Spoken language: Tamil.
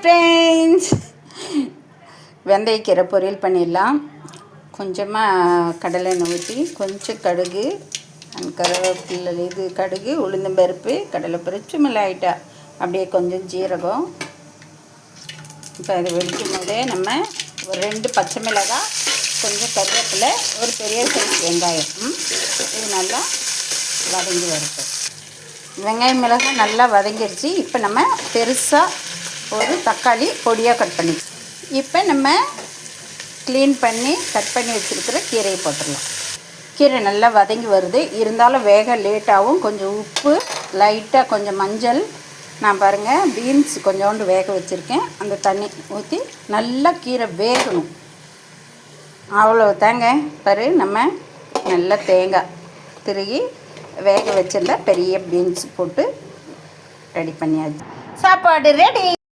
ஃப்ரெண்ட்ஸ், வெந்தயக்கீரை பொரியல் பண்ணிடலாம். கொஞ்சமாக கடலை எண்ணெய் ஊற்றி கொஞ்சம் கடுகு கருவேப்பிலை, இது கடுகு, உளுந்தம்பருப்பு, கடலைப்பருப்பு, சும்மா லைட்டாக அப்படியே கொஞ்சம் ஜீரகம். இப்போ அது வெடிக்கும் போதே நம்ம ஒரு 2 பச்சை மிளகாய், கொஞ்சம் கருவேப்பிலை, ஒரு பெரிய சைஸ் வெங்காயம், இது நல்லா வதங்கி வருது. வெங்காயம் மிளகாய் நல்லா வதங்கிடுச்சு. இப்போ நம்ம பெருசாக ஒரு தக்காளி பொடியாக கட் பண்ணி, இப்போ நம்ம க்ளீன் பண்ணி கட் பண்ணி வச்சுருக்கிற கீரையை போட்டுடலாம். கீரை நல்லா வதங்கி வருது, இருந்தாலும் வேக லேட்டாகவும். கொஞ்சம் உப்பு, லைட்டாக கொஞ்சம் மஞ்சள். நான் பாருங்கள் பீன்ஸ் கொஞ்சோண்டு வேக வச்சுருக்கேன், அந்த தண்ணி ஊற்றி நல்லா கீரை வேகணும். அவ்வளோ தாங்க. பாரு, நம்ம நல்லா தேங்காய் திருகி வேக வச்சிருந்தா பெரிய பீன்ஸ் போட்டு ரெடி பண்ணியாச்சு. சாப்பாடு ரெடி.